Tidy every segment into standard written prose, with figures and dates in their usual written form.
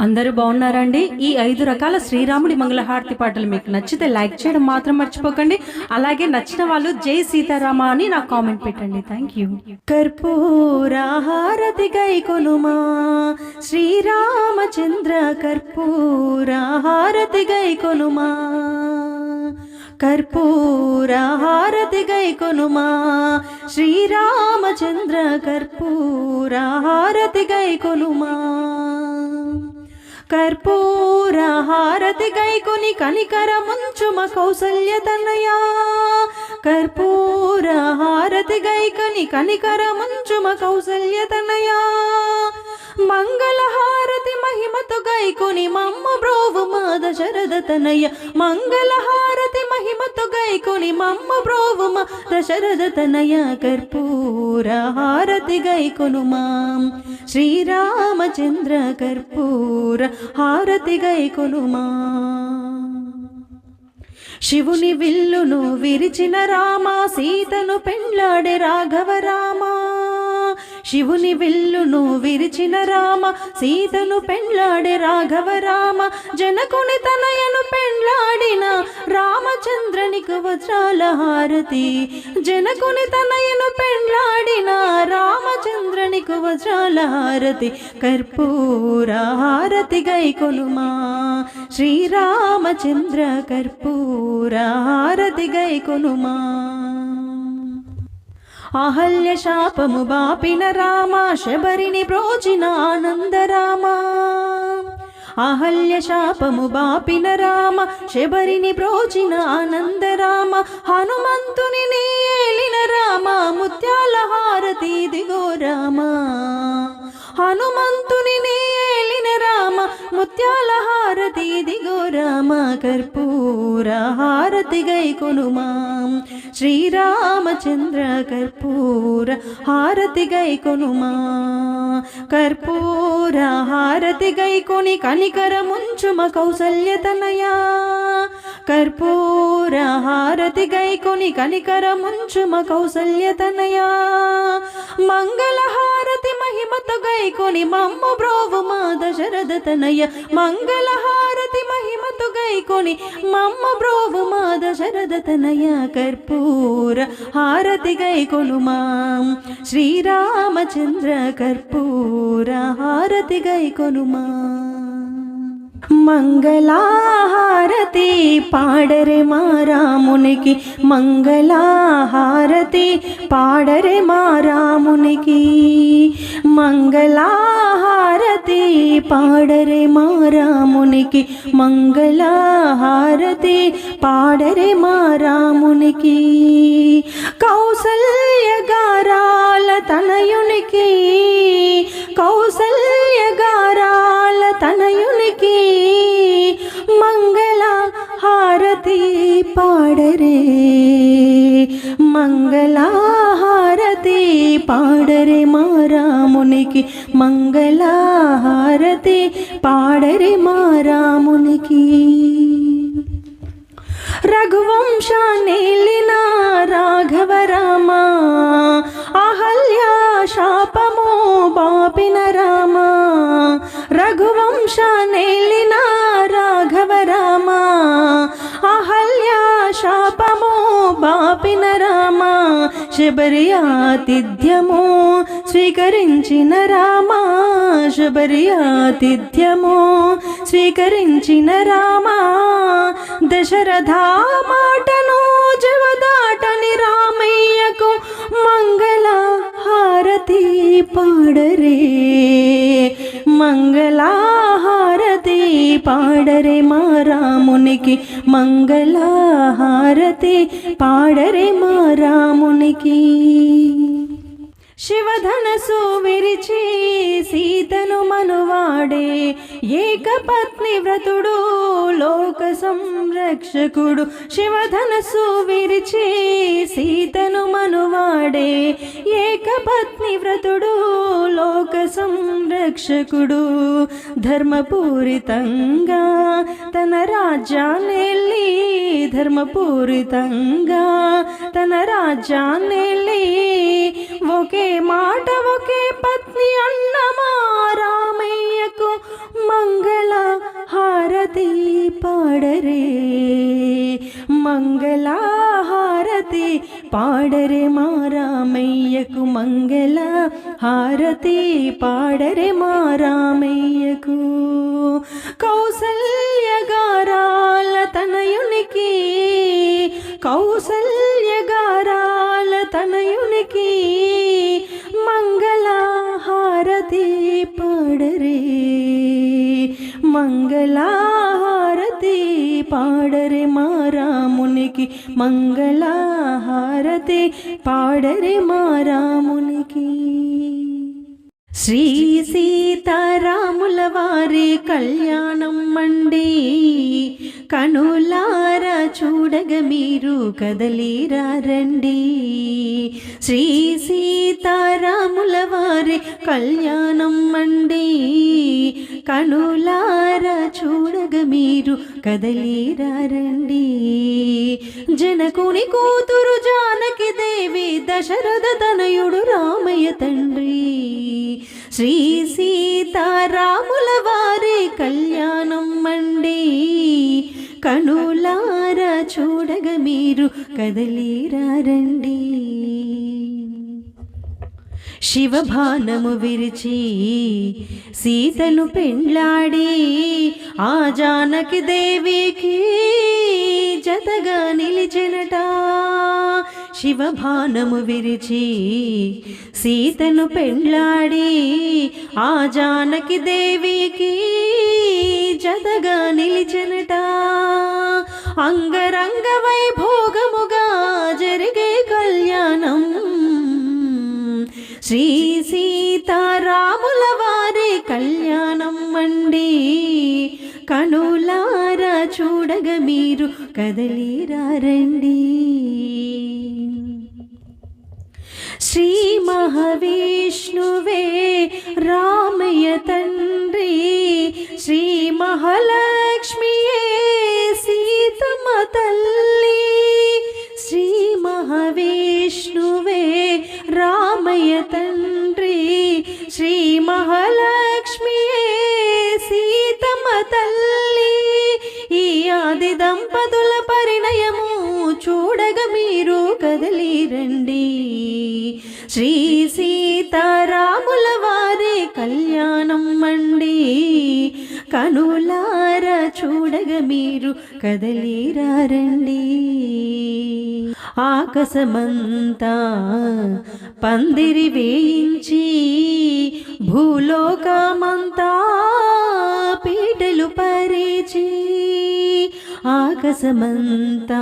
అందరూ బాగున్నారండి? ఈ 5 రకాల శ్రీరాముడి మంగళహారతి పాటలు మీకు నచ్చితే లైక్ చేయడం మాత్రం మర్చిపోకండి. అలాగే నచ్చిన వాళ్ళు జై సీతారామ అని నాకు కామెంట్ పెట్టండి. Thank you. కర్పూర హారతి గైకొనుమా శ్రీరామచంద్ర, కర్పూర హారతి గైకొనుమా, కర్పూర హారతి గైకొనుమా శ్రీరామచంద్ర, కర్పూర హారతి గైకొనుమా. కర్పూర హారతి గైకొని కనికర ముంచుమ కౌసల్య తనయా, కర్పూర హారతి గైకొని కనికర ముంచుమ కౌసల్య తనయా. మంగళ హారతి మహిమతో గైకొని మమ్మ బ్రోవు మా దశరథ తనయ, మంగళ హారతి మహిమతో గైకొని మమ్మ బ్రోవు మా దశరథ తనయ. కర్పూర హారతి గైకొనుమా శ్రీరామచంద్ర, కర్పూర హారతి గైకొనుమా. శివుని విల్లును విరిచిన రామ, సీతను పెండ్లాడే రాఘవ రామ. శివుని విల్లును విరిచిన రామ, సీతను పెండ్లాడే రాఘవ రామ. జనకుని తనయను పెండ్లాడిన రామచంద్రనికి వజ్రాల హారతి, జనకుని తనయను పెండ్లాడిన రామచంద్రనికి వజ్రాల హారతి. కర్పూర హారతి గైకొనుమా శ్రీరామచంద్ర, కర్పూర హారతి గైకొనుమా. అహల్య శాపము బాపిన రామ, శబరిని బ్రోచిన ఆనంద రామ. అహల్య శాపము బాపిన రామ, శబరిని బ్రోచిన ఆనంద రామ. హనుమంతుని ఏలిన రామ, ముత్యాల హారతి దిగో రామ. హనుమంతుని ఏలిన రామ, ముత్యాల హారతి దిగో రామ. కర్పూర హారతి గైకొనుమా శ్రీరామచంద్ర, కర్పూర హారతి గైకొనుమా. కర్పూర హారతి గైకొని కనికర ముంచుమ కౌసల్య తనయా, కర్పూర హారతి గైకొని కనికర ముంచుమ కౌసల్య తనయా. మంగళ హారతి మహిమతో గైకొని మమ్మ బ్రోవు మా దశరథ తనయ, మంగళ హారతి మహిమతో గైకొని మమ్మ బ్రోవు మా దశరథ తనయ. కర్పూర హారతి గైకొనుమా శ్రీరామచంద్ర, కర్పూర హారతి గైకొనుమా. మంగళహారతి పాడరే మా రామునికి, మంగళహారతి పాడరే మా రామునికి. మంగళహారతి పాడరే మా రామునికి, మంగళహారతి పాడరే మా రామునికి. కౌసల్య గారాల తనయునికి, కౌసల్య గారాల తనయునికి. మంగళ హారతి పాడరే, మంగళ హారతి పాడరే మా రామునికి, మంగళ హారతి పాడరే మా రామునికి. రఘువంశాన్నేలిన రాఘవ రామ, అహల్య శాపము బాపిన రామ. రఘువంశాన్నేలిన రాఘవ రామ, అహల్య శాపము బాపిన రామ. శబరి ఆతిథ్యము స్వీకరించిన రామ, శబరి ఆతిథ్యము స్వీకరించిన రామ. దశరథ మాటను జవదాటని రామయ్యకు, మంగళ హారతి పాడరే, మంగళ హారతి పాడరే మా రామునికి, మంగళ హారతి పాడరే మా రామునికి. శివధనసు విరిచి సీతను మనువాడే, ఏకపత్ని వ్రతుడు లోక సంరక్షకుడు. శివధనసు విరిచి సీతను మనువాడే, ఏకపత్ని వ్రతుడు లోక సంరక్షకుడు. ధర్మపూరితంగా తన రాజ్యాన్నెల్లి, ధర్మపూరితంగా తన రాజ్యాన్నెల్లి. ఒకే మాట ఒకే పత్ని అన్నమా రామయ్యకు మంగళ హారతి పాడరే మంగళహారతి పాడరే మా రామయ్యకు మంగళ హారతి పాడరే మా రామయ్యకు కౌసల్యగారాల తనయునికి కౌసల్యగారాల తనయునికి మంగళహారతి పాడరే మంగళహారతి పాడరే మా రామునికి మంగళహారతి పాడరే మా రామునికి శ్రీ సీతారాముల వారి కళ్యాణం మండి కనులారా చూడగ మీరు కదలిరా రండి శ్రీ సీతారాముల వారి కళ్యాణం మండి కనులారా చూడగ మీరు కదలిరా రండి జనకుని కూతురు జానకి దేవి దశరథ తనయుడు రామయ్య తండ్రి శ్రీ సీతారాముల వారి కళ్యాణం మండి కనులారా చూడగ మీరు కదలిరా రండి శివభానము విరిచి సీతను పెండ్లాడి ఆ జానకి దేవికి జతగా నిలిచెనట శివభానము విరిచి సీతను పెండ్లాడి ఆ జానకి దేవికి జతగా నిలిచెనట అంగరంగ వైభోగముగా జరిగే కళ్యాణం శ్రీ సీతారాముల వారి కళ్యాణం మండి కనులారా చూడగ మీరు కదలిరా రండి శ్రీ మహావిష్ణువే రామయ్య తండ్రి శ్రీ మహాలక్ష్మియే సీతమ్మ తల్లి శ్రీ మహావిష్ణువే రామయ్య తండ్రి శ్రీ మహాలక్ష్మియే సీతమ్మ తల్లి ఈ ఆది దంపతుల పరిణయము చూడగ మీరు కదలి రండి శ్రీ సీతారాముల వారి కళ్యాణం మండి కనులారా చూడగ మీరు కదలిరా రండి ఆకాశమంతా పందిరి వేయించి భూలోకమంతా పీటలు పరిచి ఆకాశమంతా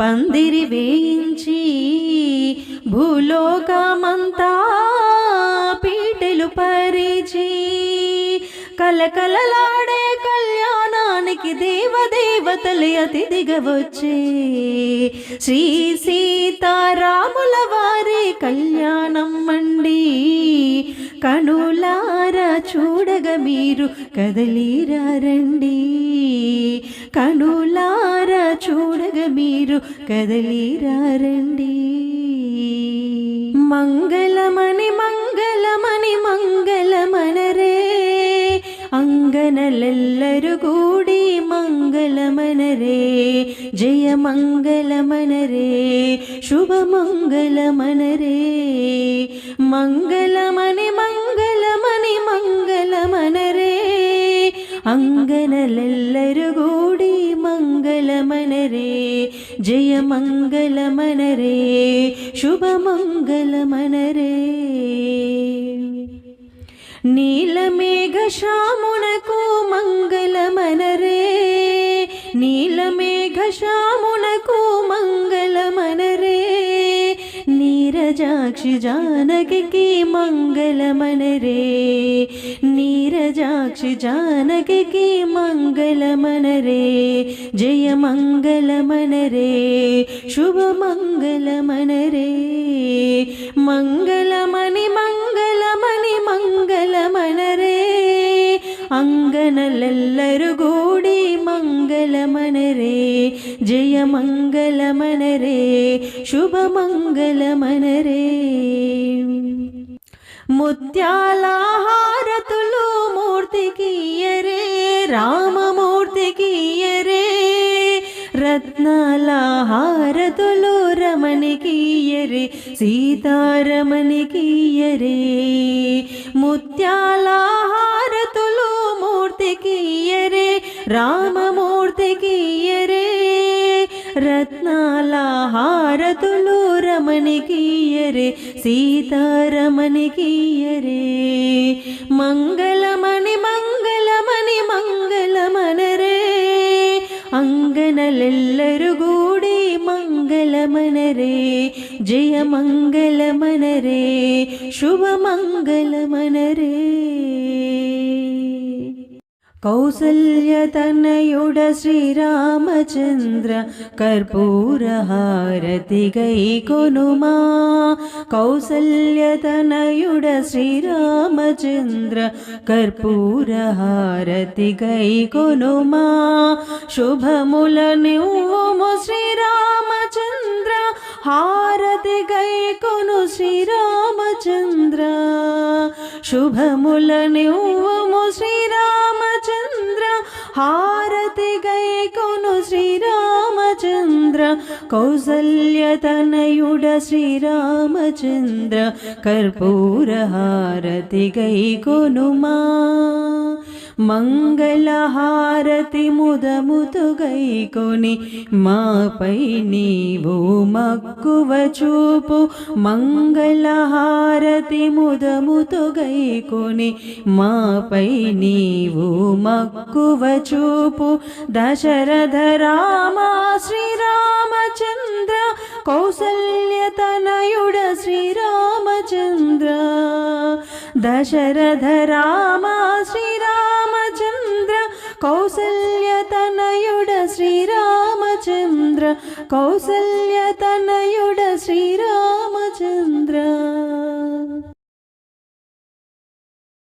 పందిరి వేయించి భూలోకమంతా పీటలు పరిచి కలకలలాడే కళ్యాణానికి దేవదేవతలు అతిథిగా వచ్చే శ్రీ సీతారాముల వారి కళ్యాణం మండి కనులారా చూడగ మీరు కదలిరా రండి కనులారా చూడగ మీరు కదలిరా రండి మంగళమణి మంగళమణి మంగళమనరే అంగనలెల్లరు కూడి మంగళమనరే జయ మంగళమనరే శుభమంగళమనరే మంగళమణి మంగళమణి మంగళమనరే అంగనలెల్లరు కూడి మంగళమనరే జయ మంగళమనరే శుభమంగళమనరే నీలమేఘ శ్యామునకు మంగళమనరే నీలమేఘ శ్యామునకు మంగళమనరే నీరజాక్షి జానకి మంగళమనరే నీరజాక్షి జానకి మంగళమనరే జయ మంగళమనరే శుభమంగళమనరే మంగళమణి మంగళమణి మంగళమనరే అంగనలెల్లరు గూడి మంగళమనరే జయ మంగళమనరే శుభమంగళమనరే ముత్యాల హారతులు మూర్తికియరే రామ రత్నాల హారతులు రమణికియరే సీతారమణికియరే ముత్యాల హారతులు మూర్తికియరే రామమూర్తికియరే రత్నాల హారతులు రమణికియరే సీతారమణికియరే మంగళమణి మంగళమణి మంగళమనరే అంగనలెల్లరు గూడి మంగళమనరే జయ మంగళమనరే శుభ మంగళమనరే కౌసల్యతనయుడ శ్రీరామచంద్ర కర్పూరహారతి గైకొనుమా కౌసల్యతనయుడ శ్రీరామచంద్ర కర్పూరహారతి గైకొనుమా శుభములనివ్వుము శ్రీరామచంద్ర హారతి గైకొను శ్రీరామచంద్ర శుభములనివ్వుము శ్రీరామచంద్ర హారతి గైకొను శ్రీరామచంద్ర కౌసల్యతనయుడ శ్రీరామచంద్ర కర్పూరహారతి గైకొనుమా మంగళహారతి ముదముతు గైకొని మాపై నీవు మక్కువ చూపు మంగళహారతి ముదముతు గైకొని మాపై నీవు మక్కువ చూపు దశరథ రామ శ్రీరామచంద్ర కౌసల్యతనయుడ శ్రీరామచంద్ర దశరథ రామ శ్రీరామచంద్ర కౌసల్యతనయుడ శ్రీరామచంద్ర కౌసల్యతనయుడ శ్రీరామచంద్ర